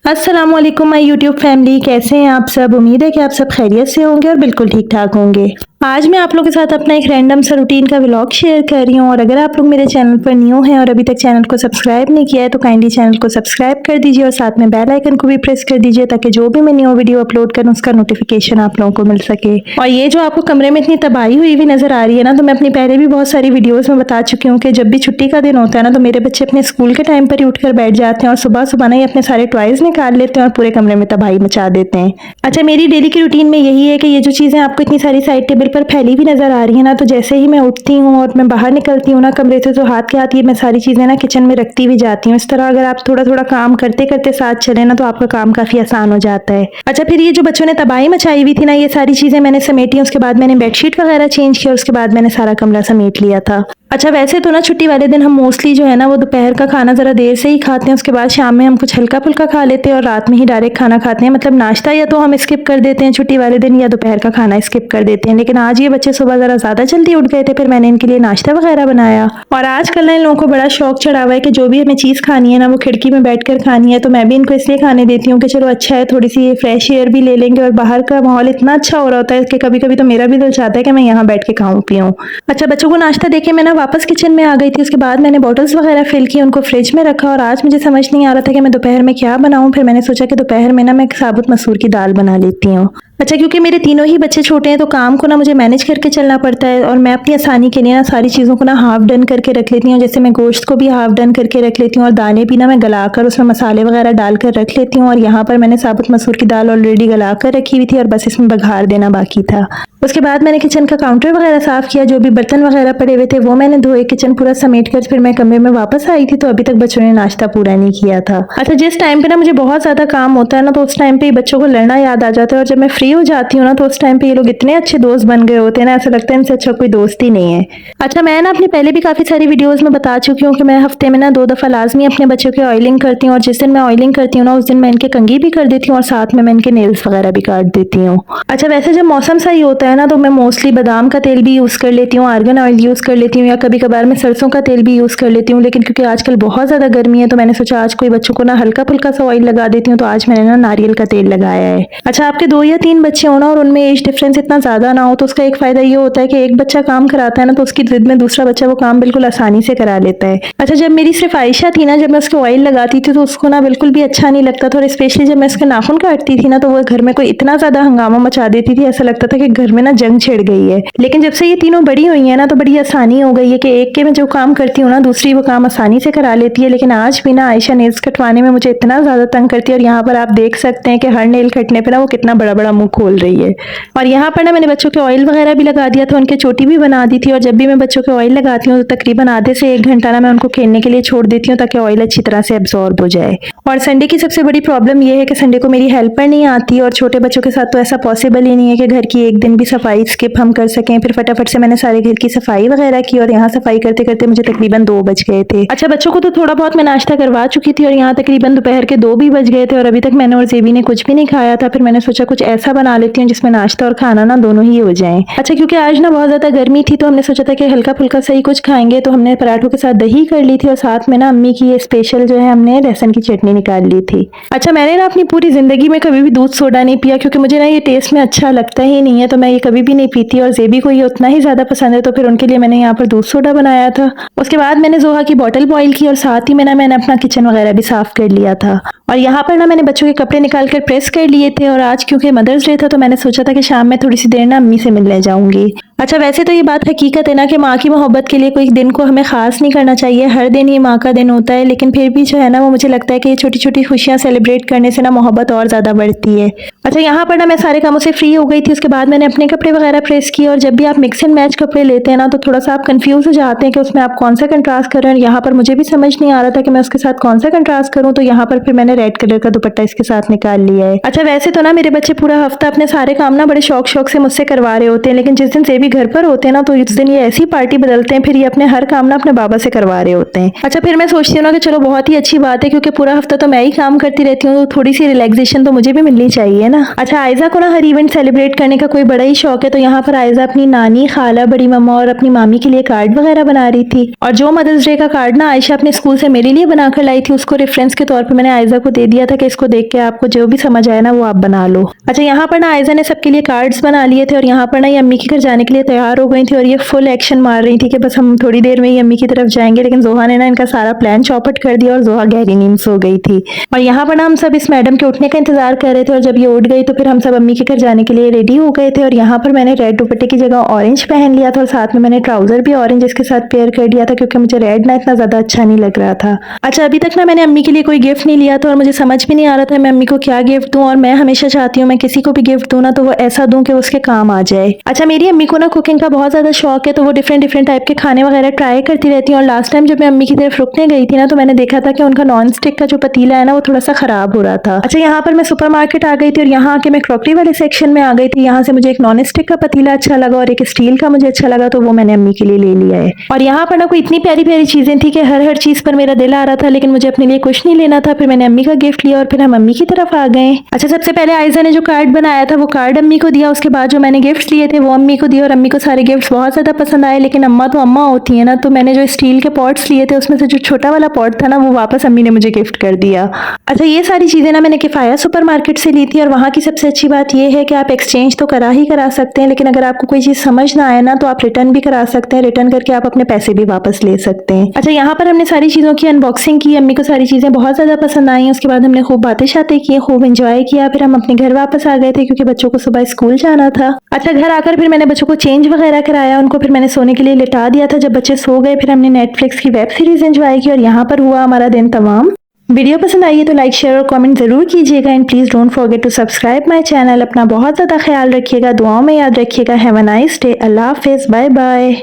अस्सलाम वालेकुम my YouTube family, कैसे हैं आप सब। उम्मीद है कि आप सब खैरियत से होंगे और बिल्कुल ठीक ठाक होंगे। आज मैं आप लोगों के साथ अपना एक रैंडम सा रूटीन का व्लॉग शेयर कर रही हूँ और अगर आप लोग मेरे चैनल पर न्यू हैं और अभी तक चैनल को सब्सक्राइब नहीं किया है तो काइंडली चैनल को सब्सक्राइब कर दीजिए और साथ में बेल आइकन को भी प्रेस कर दीजिए ताकि जो भी मैं न्यू वीडियो अपलोड करूँ उसका नोटिफिकेशन आप लोगों को मिल सके। और ये जो आपको कमरे में इतनी तबाही हुई हुई नजर आ रही है ना, तो मैं अपनी पहले भी बहुत सारी वीडियोज में बता चुकी हूँ कि जब भी छुट्टी का दिन होता है ना तो मेरे बच्चे अपने स्कूल के टाइम पर ही उठकर बैठ जाते हैं और सुबह सुबह ना ही अपने सारे टॉयज निकाल लेते हैं और पूरे कमरे में तबाही मचा देते हैं। अच्छा, मेरी डेली की रूटीन में यही है कि ये जो चीजें आपको इतनी सारी साइड टेबल पर फैली हुई नजर आ रही है ना, तो जैसे ही मैं उठती हूँ और मैं बाहर निकलती हूँ ना कमरे से, तो हाथ के हाथ ये मैं सारी चीजें ना किचन में रखती हुई जाती हूँ। इस तरह अगर आप थोड़ा थोड़ा काम करते करते साथ चले ना तो आपका काम काफी आसान हो जाता है। अच्छा, फिर ये जो बच्चों ने तबाही मचाई हुई थी ना, ये सारी चीजें मैंने समेटी, उसके बाद मैंने बेडशीट वगैरह चेंज किया, उसके बाद मैंने सारा कमरा समेट लिया था। अच्छा, वैसे तो ना छुट्टी वाले दिन हम मोस्टली जो है ना वो दोपहर का खाना ज़रा देर से ही खाते हैं, उसके बाद शाम में हम कुछ हल्का फुल्का खा लेते हैं और रात में ही डायरेक्ट खाना खाते हैं। मतलब नाश्ता या तो हम स्किप कर देते हैं छुट्टी वाले दिन या दोपहर का खाना स्किप कर देते हैं। लेकिन आज ये बच्चे सुबह ज़रा ज़्यादा जल्दी उठ गए थे, फिर मैंने इनके लिए नाश्ता वगैरह बनाया। और आजकल ना इन लोगों को बड़ा शौक चढ़ा हुआ है कि जो भी हमें चीज़ खानी है ना वो खिड़की में बैठ कर खानी है। तो मैं भी इनको इसलिए खाने देती हूँ कि चलो अच्छा है, थोड़ी सी फ्रेश एयर भी ले लेंगे और बाहर का माहौल इतना अच्छा हो रहा होता है कि कभी कभी तो मेरा भी दिल चाहता है कि मैं यहाँ बैठ के खाऊं पीऊं। अच्छा, बच्चों को नाश्ता देके मैं ना वापस किचन में आ गई थी। उसके बाद मैंने बॉटल्स वगैरह फिल की, उनको फ्रिज में रखा और आज मुझे समझ नहीं आ रहा था कि मैं दोपहर में क्या बनाऊं। फिर मैंने सोचा कि दोपहर में ना मैं साबुत मसूर की दाल बना लेती हूँ। अच्छा, क्योंकि मेरे तीनों ही बच्चे छोटे हैं तो काम को ना मुझे मैनेज करके चलना पड़ता है और मैं अपनी आसानी के लिए ना सारी चीज़ों को ना हाफ डन करके रख लेती हूँ। जैसे मैं गोश्त को भी हाफ डन करके रख लेती हूँ और दाने भी ना मैं गलाकर उसमें मसाले वगैरह डालकर रख लेती हूँ। और यहाँ पर मैंने साबुत मसूर की दाल ऑलरेडी गला कर रखी हुई थी और बस इसमें बघार देना बाकी था। उसके बाद मैंने किचन का काउंटर वगैरह साफ किया, जो भी बर्तन वगैरह पड़े हुए थे वो मैंने धोए, किचन पूरा समेट कर फिर मैं कमरे में वापस आई थी। तो अभी तक बच्चों ने नाश्ता पूरा नहीं किया था। अच्छा, जिस टाइम पे ना मुझे बहुत ज्यादा काम होता है ना तो उस टाइम पे बच्चों को लड़ना याद आ जाता है और जब मैं फ्री हो जाती हूँ ना तो उस टाइम पे ये लोग इतने अच्छे दोस्त बन गए होते हैं ना, ऐसा लगता है इनसे अच्छा कोई दोस्त ही नहीं है। अच्छा, मैं ना अपनी पहले भी काफी सारी वीडियोज में बता चुकी हूँ कि मैं हफ्ते में ना 2 दफा लाजमी अपने बच्चों की ऑयलिंग करती हूँ और जिस दिन मैं ऑयलिंग करती हूँ ना उस दिन मैं इनके कंघी भी कर देती हूँ और साथ में मैं इनके नेल्स वगैरह भी काट देती हूँ। अच्छा, वैसे जब मौसम सही होता है ना तो मैं मोस्टली बादाम का तेल भी यूज कर लेती हूँ, आर्गन ऑयल यूज कर लेती हूँ या कभी कभार मैं सरसों का तेल भी यूज कर लेती हूँ। लेकिन क्योंकि आजकल बहुत ज्यादा गर्मी है तो मैंने सोचा आज कोई बच्चों को ना हल्का फुल्का सा ऑयल लगा देती हूँ, तो आज मैंने ना नारियल का तेल लगाया है। अच्छा, आपके 2 या 3 बच्चे हो ना और उनमें एज डिफरेंस इतना ज्यादा ना हो तो उसका एक फायदा ये होता है कि एक बच्चा काम कराता है ना तो उसकी जिद में दूसरा बच्चा वो काम बिल्कुल आसानी से करा लेता है। अच्छा, जब मेरी सिर्फ आयशा थी ना, जब मैं उसको ऑयल लगाती थी तो उसको ना बिल्कुल भी अच्छा नहीं लगता था और स्पेशली जब मैं उसके नाखून काटती थी ना तो वो घर में कोई इतना ज्यादा हंगामा मचा देती थी, ऐसा लगता था कि घर में ना जंग छिड़ गई है। लेकिन जब से ये तीनों बड़ी हुई है ना तो बड़ी आसानी हो गई है कि एक के मैं जो काम करती हूँ ना दूसरी वो काम आसानी से करा लेती है। लेकिन आज भी ना आयशा नेल्स कटवाने में मुझे इतना ज्यादा तंग करती है और यहाँ पर आप देख सकते हैं कि हर नेल कटने पर ना वो कितना बड़ा बड़ा मुंह खोल रही है। और यहाँ पर ना मैंने बच्चों के ऑयल वगैरह भी लगा दिया था, उनके चोटी भी बना दी थी। और जब भी मैं बच्चों के ऑयल लगाती हूँ तो तकरीबन आधे से 1 घंटा ना मैं उनको खेलने के लिए छोड़ देती हूँ ताकि ऑयल अच्छी तरह से एब्जॉर्ब हो जाए। और संडे की सबसे बड़ी प्रॉब्लम यह है कि संडे को मेरी हेल्पर नहीं आती और छोटे बच्चों के साथ तो ऐसा पॉसिबल ही नहीं है कि घर की एक दिन भी सफाई स्किप हम कर सकें। फिर फटाफट से मैंने सारे घर की सफाई वगैरह की और यहाँ सफाई करते करते मुझे तकरीबन 2 बज गए थे। अच्छा, बच्चों को तो थोड़ा बहुत मैं नाश्ता करवा चुकी थी और यहाँ तकरीबन दोपहर के 2 भी बज गए थे और अभी तक मैंने और जेबी ने कुछ भी नहीं खाया था। फिर मैंने सोचा कुछ ऐसा बना लेती हूँ जिसमें नाश्ता और खाना ना दोनों ही हो जाए। अच्छा, क्योंकि आज ना बहुत ज्यादा गर्मी थी तो हमने सोचा था कि हल्का फुल्का सही कुछ खाएंगे, तो हमने पराठों के साथ दही कर ली थी और साथ में ना अम्मी की ये स्पेशल जो है हमने लहसुन की चटनी निकाल ली थी। अच्छा, मैंने ना अपनी पूरी जिंदगी में कभी भी दूध सोडा नहीं पिया क्योंकि मुझे ना ये टेस्ट में अच्छा लगता ही नहीं है, तो मैं ये कभी भी नहीं पीती और जेबी को ये उतना ही ज्यादा पसंद है तो फिर उनके लिए मैंने यहाँ पर दूध सोडा बनाया था। उसके बाद मैंने जोहा की बॉटल बॉईल की और साथ ही में ना मैंने अपना किचन वगैरह भी साफ कर लिया था। और यहाँ पर ना मैंने बच्चों के कपड़े निकाल कर प्रेस कर लिए थे और आज क्योंकि मदर्स डे था तो मैंने सोचा था कि शाम में थोड़ी सी देर ना अम्मी से मिलने जाऊंगी। अच्छा, वैसे तो ये बात हकीकत है ना कि माँ की मोहब्बत के लिए कोई दिन को हमें खास नहीं करना चाहिए, हर दिन ही माँ का दिन होता है। लेकिन फिर भी जो है ना वो मुझे लगता है कि ये छोटी छोटी खुशियाँ सेलिब्रेट करने से ना मोहब्बत और ज्यादा बढ़ती है। अच्छा, यहाँ पर ना मैं सारे कामों से फ्री हो गई थी, उसके बाद मैंने अपने कपड़े वगैरह प्रेस किए। और जब भी आप मिक्स एंड मैच कपड़े लेते हैं ना तो थोड़ा सा आप कंफ्यूज हो जाते हैं कि उसमें आप कौन सा कंट्रास्ट कर रहे हैं। यहाँ पर मुझे भी समझ नहीं आ रहा था कि मैं उसके साथ कौन सा कंट्रास्ट करूँ, तो यहाँ पर फिर मैंने रेड कलर का दुपट्टा इसके साथ निकाल लिया है। अच्छा, वैसे तो ना मेरे बच्चे पूरा हफ्ता अपने सारे काम ना बड़े शौक शौक से मुझसे करवा रहे होते हैं, लेकिन जिस दिन भी घर पर होते हैं ना, तो इस दिन ये ऐसी पार्टी बदलते हैं, फिर ये अपने हर काम ना अपने बाबा से करवा रहे होते हैं। अच्छा, फिर मैं सोचती हूँ ना कि चलो बहुत ही अच्छी बात है, क्योंकि पूरा हफ्ता तो मैं ही काम करती रहती हूँ, तो थोड़ी सी रिलैक्सेशन तो मुझे भी मिलनी चाहिए ना। अच्छा, आयजा को ना हर इवेंट सेलिब्रेट करने का कोई बड़ा ही शौक है, तो यहाँ पर आयजा अपनी नानी, खाला, बड़ी मम्मा और अपनी मामी के लिए कार्ड वगैरह बना रही थी। और जो मदर्स डे का कार्ड ना आयशा अपने स्कूल से मेरे लिए बनाकर लाई थी, उसको रेफरेंस के तौर पर मैंने आयजा को दे दिया था कि इसको देख के आपको जो भी समझ आए ना वो आप बना लो। अच्छा, यहाँ पर ना आयजा ने सबके लिए कार्ड्स बना लिए थे और यहाँ पर ना ये अम्मी के घर जाने के लिए तैयार हो गई थी और ये फुल एक्शन मार रही थी कि बस हम थोड़ी देर में ही अम्मी की तरफ जाएंगे, लेकिन जोहा ने ना इनका सारा प्लान चौपट कर दिया और जोहा गहरी नींद सो गई थी। और यहाँ पर ना हम सब इस मैडम के उठने का इंतजार कर रहे थे और जब ये उठ गई तो फिर हम सब अम्मी के घर जाने के लिए रेडी हो गए थे। और यहाँ पर मैंने रेड दुपट्टे की जगह ऑरेंज पहन लिया था और साथ में मैंने ट्राउजर भी ऑरेंज इसके साथ पेयर कर दिया था, क्योंकि मुझे रेड ना इतना ज्यादा अच्छा नहीं लग रहा था। अच्छा, अभी तक ना मैंने अम्मी के लिए कोई गिफ्ट नहीं लिया था और मुझे समझ भी नहीं आ रहा था मैं अम्मी को क्या गिफ्ट दूं। और मैं हमेशा चाहती हूँ मैं किसी को भी गिफ्ट दूं ना तो वो ऐसा दूं कि उसके काम आ जाए। अच्छा, मेरी अम्मी को ना कुकिंग का बहुत ज्यादा शौक है, तो वो डिफरेंट टाइप के खाने वगैरह ट्राई करती रहती है। और लास्ट टाइम जब मैं अम्मी की तरफ रुकने गई थी ना, तो मैंने देखा था कि उनका नॉन स्टिक का जो पतीला है ना वो थोड़ा सा खराब हो रहा था। अच्छा, यहाँ पर मैं सुपरमार्केट आ गई थी और यहाँ आके मैं क्रॉकरी वाले सेक्शन में आ गई थी। यहाँ से मुझे एक नॉन स्टिक का पतीला अच्छा लगा और एक स्टील का मुझे अच्छा लगा, तो वो मैंने अम्मी के लिए ले लिया है। और यहाँ पर ना कोई इतनी प्यारी प्यारी चीजें थी कि हर चीज पर मेरा दिल आ रहा था, लेकिन मुझे अपने लिए कुछ नहीं लेना था। फिर मैंने अम्मी का गिफ्ट लिया और फिर हम अम्मी की तरफ आ गए। अच्छा, सबसे पहले आयजा ने जो कार्ड बनाया था वो कार्ड अम्मी को दिया, उसके बाद जो मैंने गिफ्ट लिए थे वो अम्मी को दिया और अम्मी को सारे गिफ्ट बहुत ज्यादा पसंद आए। लेकिन अम्मा तो अम्मा होती है ना, तो मैंने जो स्टील के पॉट्स लिए थे उसमें से जो छोटा वाला पॉट था ना वो वापस अम्मी ने मुझे गिफ्ट कर दिया। अच्छा, ये सारी चीजें ना मैंने किफाया सुपरमार्केट से ली थी और वहाँ की सबसे अच्छी बात ये है कि आप एक्सचेंज तो करा सकते हैं, लेकिन अगर आपको कोई चीज समझ ना आए ना तो आप रिटर्न भी करा सकते हैं। रिटर्न करके आप अपने पैसे भी वापस ले सकते हैं। अच्छा, यहाँ पर हमने सारी चीजों की अनबॉक्सिंग की, अम्मी को सारी चीजें बहुत ज्यादा पसंद आई। उसके बाद हमने खूब बातें शातें की, खूब एंजॉय किया। फिर हम अपने घर वापस आ गए थे क्योंकि बच्चों को सुबह स्कूल जाना था। अच्छा, घर आकर फिर मैंने बच्चों को चेंज वगैरह कराया, उनको फिर मैंने सोने के लिए लिटा दिया था। जब बच्चे सो गए फिर हमने नेटफ्लिक्स की वेब सीरीज एंजॉय की और यहाँ पर हुआ हमारा दिन तमाम। वीडियो पसंद आई है तो लाइक, शेयर और कमेंट जरूर कीजिएगा and please don't forget to subscribe my channel. अपना बहुत ज्यादा ख्याल रखिएगा, दुआओं में याद रखिएगा। Have a nice day. अल्लाह हाफिज, बाय बाय।